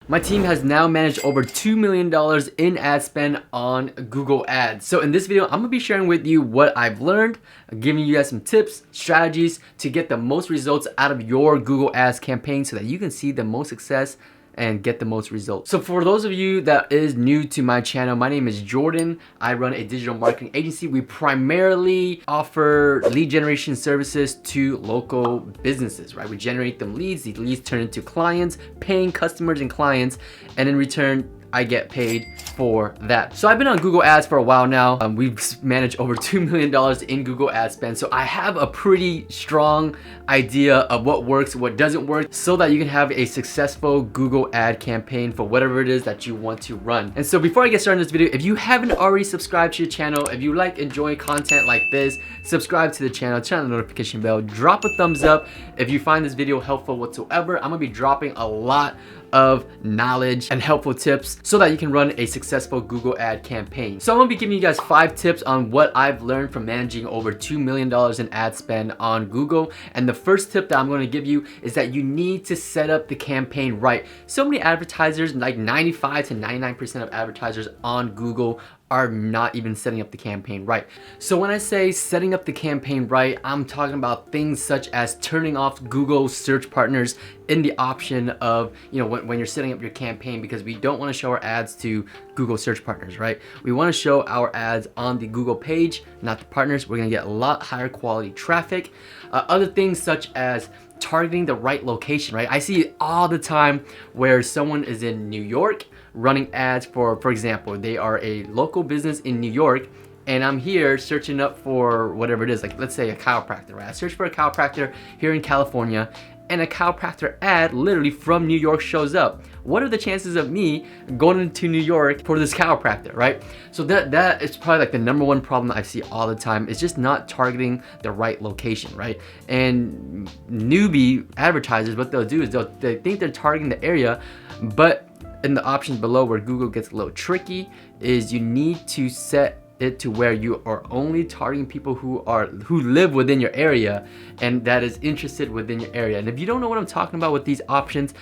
My team has now managed over $2 million in ad spend on Google Ads. So in this video, I'm gonna be sharing with you what I've learned, giving you guys some tips, strategies to get the most results out of your Google Ads campaign so that you can see the most success and get the most results. So for those of you that is new to my channel, my name is Jordan. I run a digital marketing agency. We primarily offer lead generation services to local businesses, right? We generate them leads. These leads turn into clients, paying customers and clients, and in return, I get paid for that. So I've been on Google Ads for a while now. We've managed over $2 million in Google Ad spend. So I have a pretty strong idea of what works, what doesn't work, so that you can have a successful Google ad campaign for whatever it is that you want to run. And so before I get started in this video, if you haven't already subscribed to your channel, if you like enjoying content like this, subscribe to the channel, turn on the notification bell, drop a thumbs up. If you find this video helpful whatsoever, I'm gonna be dropping a lot of knowledge and helpful tips so that you can run a successful Google ad campaign. So I'm gonna be giving you guys 5 tips on what I've learned from managing over $2 million in ad spend on Google. And the first tip that I'm gonna give you is that you need to set up the campaign right. So many advertisers, like 95 to 99% of advertisers on Google, are not even setting up the campaign right. So when I say setting up the campaign right, I'm talking about things such as turning off Google search partners in the option of, when you're setting up your campaign, because we don't want to show our ads to Google search partners, right? We want to show our ads on the Google page, not the partners. We're gonna get a lot higher quality traffic. Other things such as targeting the right location, right? I see it all the time where someone is in New York running ads for example, they are a local business in New York, and I'm here searching up for whatever it is, like let's say a chiropractor, right? I search for a chiropractor here in California, and a chiropractor ad literally from New York shows up. What are the chances of me going into New York for this chiropractor, right? So that is probably like the #1 problem I see all the time. It's just not targeting the right location, right? And newbie advertisers, what they'll do is they think they're targeting the area, but in the options below where Google gets a little tricky is you need to set it to where you are only targeting people who live within your area and that is interested within your area. And if you don't know what I'm talking about with these options,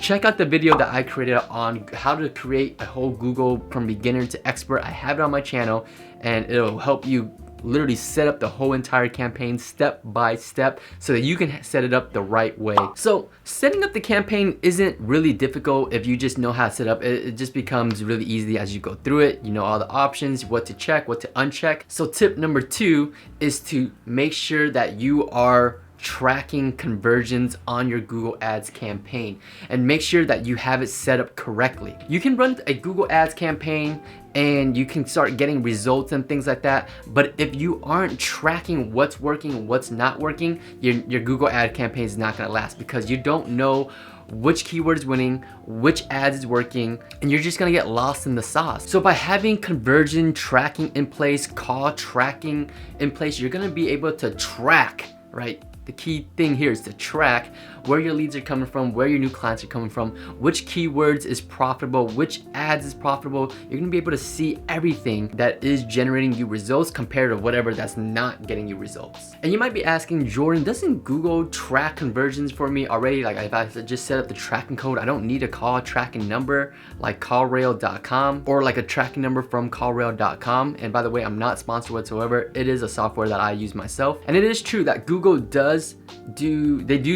check out the video that I created on how to create a whole Google from beginner to expert. I have it on my channel and it'll help you literally set up the whole entire campaign step by step so that you can set it up the right way. So setting up the campaign isn't really difficult if you just know how to set up. It just becomes really easy as you go through it. You know all the options, what to check, what to uncheck. So tip #2 is to make sure that you are tracking conversions on your Google Ads campaign and make sure that you have it set up correctly. You can run a Google Ads campaign and you can start getting results and things like that, but if you aren't tracking what's working and what's not working, your Google Ad campaign is not gonna last because you don't know which keyword is winning, which ads is working, and you're just gonna get lost in the sauce. So by having conversion tracking in place, call tracking in place, you're gonna be able to track, right? The key thing here is to track where your leads are coming from, where your new clients are coming from, which keywords is profitable, which ads is profitable. You're gonna be able to see everything that is generating you results compared to whatever that's not getting you results. And you might be asking, Jordan, doesn't Google track conversions for me already? Like if I just set up the tracking code, I don't need a call tracking number like callrail.com or like a tracking number from callrail.com. And by the way, I'm not sponsored whatsoever. It is a software that I use myself. And it is true that Google does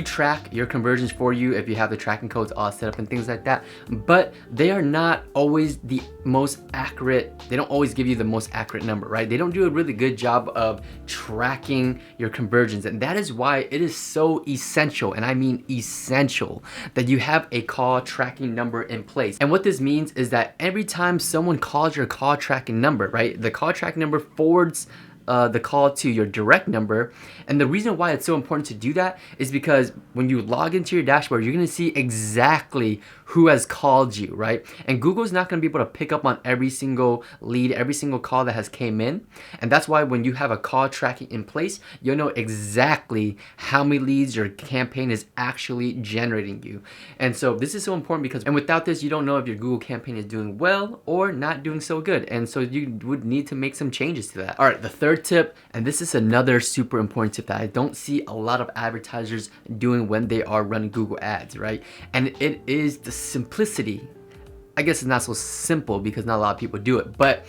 track your conversions for you if you have the tracking codes all set up and things like that, but they are not always the most accurate. They don't always give you the most accurate number, right? They don't do a really good job of tracking your conversions, and that is why it is so essential, and I mean essential, that you have a call tracking number in place. And what this means is that every time someone calls your call tracking number, right, the call tracking number forwards the call to your direct number. And the reason why it's so important to do that is because when you log into your dashboard, you're gonna see exactly who has called you, right? And Google's not gonna be able to pick up on every single lead, every single call that has came in. And that's why when you have a call tracking in place, you'll know exactly how many leads your campaign is actually generating you. And so this is so important because, and without this, you don't know if your Google campaign is doing well or not doing so good. And so you would need to make some changes to that. All right, the third third tip, and this is another super important tip that I don't see a lot of advertisers doing when they are running Google ads, right? And it is the simplicity. I guess it's not so simple because not a lot of people do it, but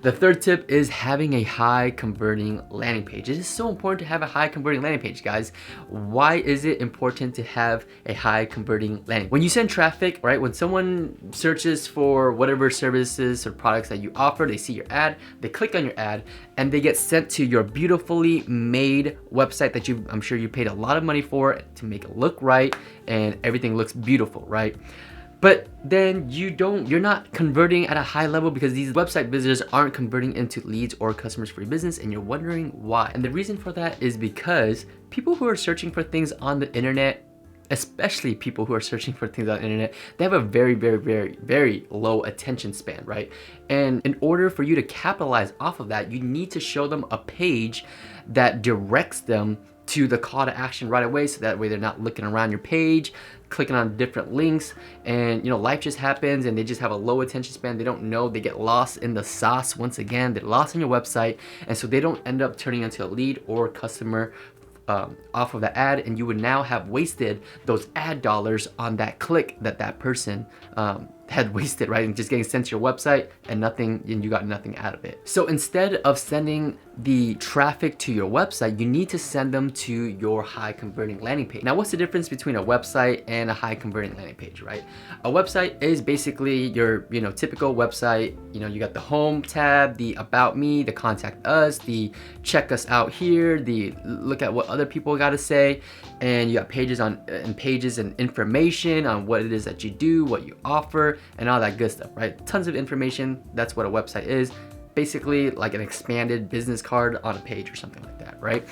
the third tip is having a high converting landing page. It is so important to have a high converting landing page, guys. Why is it important to have a high converting landing? When you send traffic, right? When someone searches for whatever services or products that you offer, they see your ad, they click on your ad, and they get sent to your beautifully made website that I'm sure you paid a lot of money for to make it look right and everything looks beautiful, right? But then you're not converting at a high level because these website visitors aren't converting into leads or customers for your business, and you're wondering why. And the reason for that is because people who are searching for things on the internet, especially people who are searching for things on the internet, they have a very, very, very, very low attention span, right? And in order for you to capitalize off of that, you need to show them a page that directs them to the call to action right away, so that way they're not looking around your page, clicking on different links, and life just happens and they just have a low attention span. They don't know, they get lost in the sauce once again, they're lost in your website, and so they don't end up turning into a lead or customer off of the ad, and you would now have wasted those ad dollars on that click that person had wasted, right? And just getting sent to your website and you got nothing out of it. So instead of sending the traffic to your website, you need to send them to your high converting landing page. Now, what's the difference between a website and a high converting landing page, right? A website is basically your typical website. You got the home tab, the about me, the contact us, the check us out here, the look at what other people got to say, and you got pages and information on what it is that you do, what you offer, and all that good stuff, right? Tons of information. That's what a website is. Basically like an expanded business card on a page or something like that, right?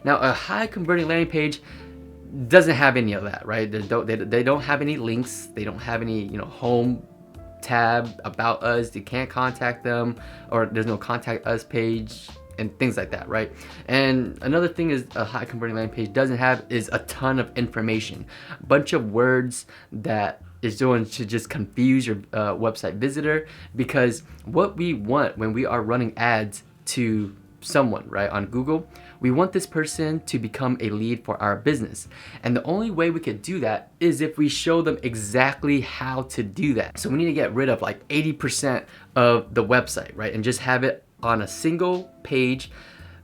Now, a high converting landing page doesn't have any of that, right? They don't have any links. They don't have any, home tab, about us. You can't contact them, or there's no contact us page and things like that, right? And another thing is a high converting landing page doesn't have is a ton of information, a bunch of words that is going to just confuse your website visitor, because what we want when we are running ads to someone, right, on Google, we want this person to become a lead for our business. And the only way we could do that is if we show them exactly how to do that. So we need to get rid of like 80% of the website, right? And just have it on a single page,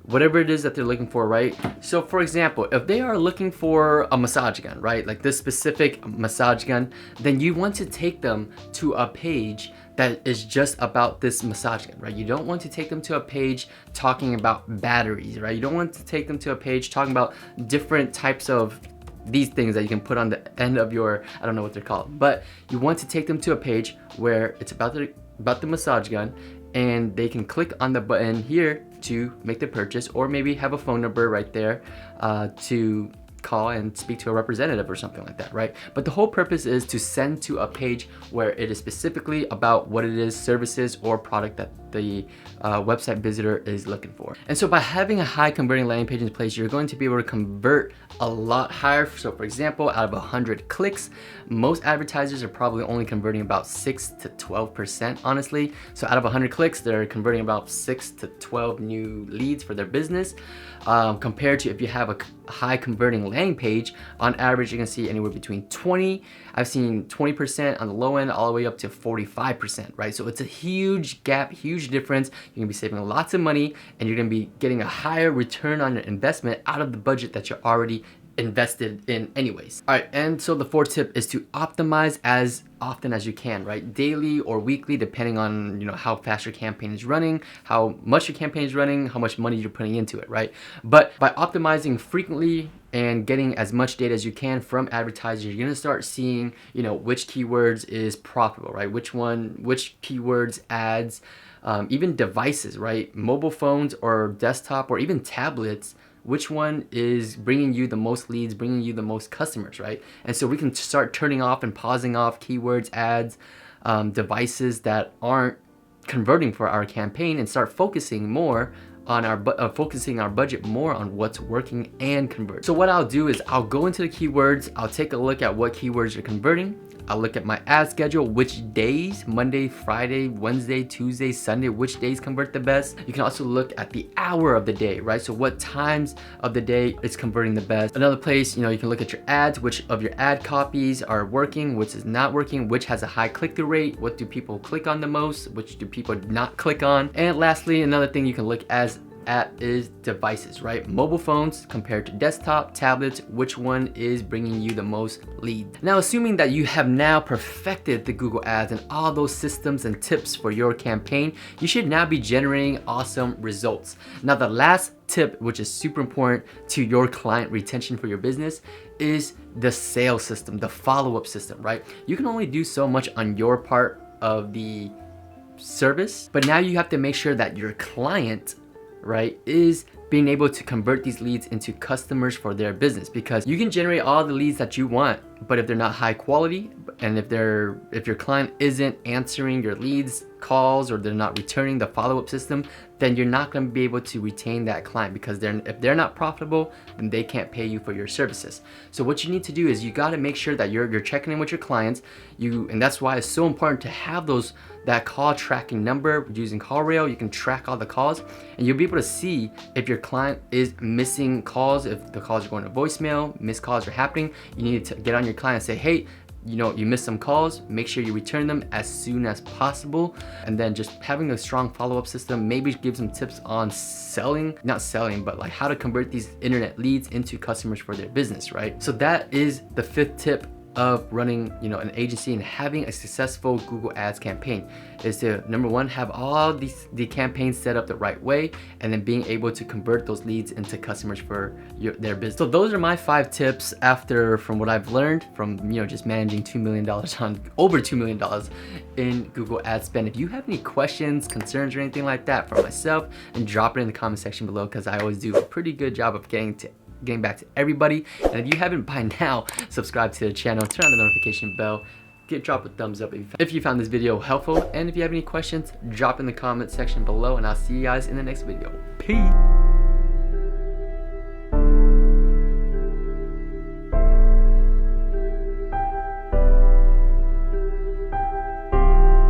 whatever it is that they're looking for, right? So for example, if they are looking for a massage gun, right? Like this specific massage gun, then you want to take them to a page that is just about this massage gun, right? You don't want to take them to a page talking about batteries, right? You don't want to take them to a page talking about different types of these things that you can put on the end of your, I don't know what they're called, but you want to take them to a page where it's about the massage gun, and they can click on the button here to make the purchase, or maybe have a phone number right there to call and speak to a representative or something like that, right? But the whole purpose is to send to a page where it is specifically about what it is, services or product that the website visitor is looking for. And so by having a high converting landing page in place, you're going to be able to convert a lot higher. So for example, out of 100 clicks, most advertisers are probably only converting about 6 to 12%, honestly. So out of 100 clicks, they're converting about 6 to 12 new leads for their business. Compared to if you have a high converting landing page, on average, you can see anywhere between 20, I've seen 20% on the low end, all the way up to 45%, right? So it's a huge gap, huge difference. You're gonna be saving lots of money, and you're gonna be getting a higher return on your investment out of the budget that you're already invested in anyways. All right, and so the fourth tip is to optimize as often as you can, right? Daily or weekly, depending on how fast your campaign is running, how much your campaign is running, how much money you're putting into it, right? But by optimizing frequently and getting as much data as you can from advertisers, you're gonna start seeing which keywords is profitable, right? Which keywords, ads, even devices, right? Mobile phones or desktop or even tablets, which one is bringing you the most leads, bringing you the most customers, right? And so we can start turning off and pausing off keywords, ads, devices that aren't converting for our campaign, and start focusing more on focusing our budget more on what's working and convert. So what I'll do is I'll go into the keywords, I'll take a look at what keywords are converting, I'll look at my ad schedule, which days, Monday, Friday, Wednesday, Tuesday, Sunday, which days convert the best. You can also look at the hour of the day, right? So what times of the day is converting the best. Another place, you can look at your ads, which of your ad copies are working, which is not working, which has a high click-through rate, what do people click on the most, which do people not click on. And lastly, another thing you can look at is devices, right? Mobile phones compared to desktop, tablets, which one is bringing you the most leads. Now, assuming that you have now perfected the Google Ads and all those systems and tips for your campaign, you should now be generating awesome results. Now, the last tip, which is super important to your client retention for your business, is the sales system, the follow-up system, right? You can only do so much on your part of the service, but now you have to make sure that your client, right, is being able to convert these leads into customers for their business, because you can generate all the leads that you want, but if they're not high quality, and if your client isn't answering your leads calls, or they're not returning the follow-up system, then you're not going to be able to retain that client, because if they're not profitable, then they can't pay you for your services. So what you need to do is you got to make sure that you're checking in with your clients, and that's why it's so important to have that call tracking number. Using CallRail, you can track all the calls, and you'll be able to see if your client is missing calls, if the calls are going to voicemail, missed calls are happening. You need to get on your client and say, hey, you missed some calls, make sure you return them as soon as possible. And then just having a strong follow-up system, maybe give some tips on not selling, but like how to convert these internet leads into customers for their business, right? So that is the 5th tip of running an agency and having a successful Google Ads campaign, is to, number 1, have all the campaigns set up the right way, and then being able to convert those leads into customers for their business. So those are my 5 tips from what I've learned from just managing $2 million on over $2 million in Google Ad spend. If you have any questions, concerns, or anything like that for myself, and drop it in the comment section below, because I always do a pretty good job of getting back to everybody. And if you haven't by now, subscribe to the channel, turn on the notification bell, drop a thumbs up if you found this video helpful. And if you have any questions, drop in the comment section below, and I'll see you guys in the next video. Peace.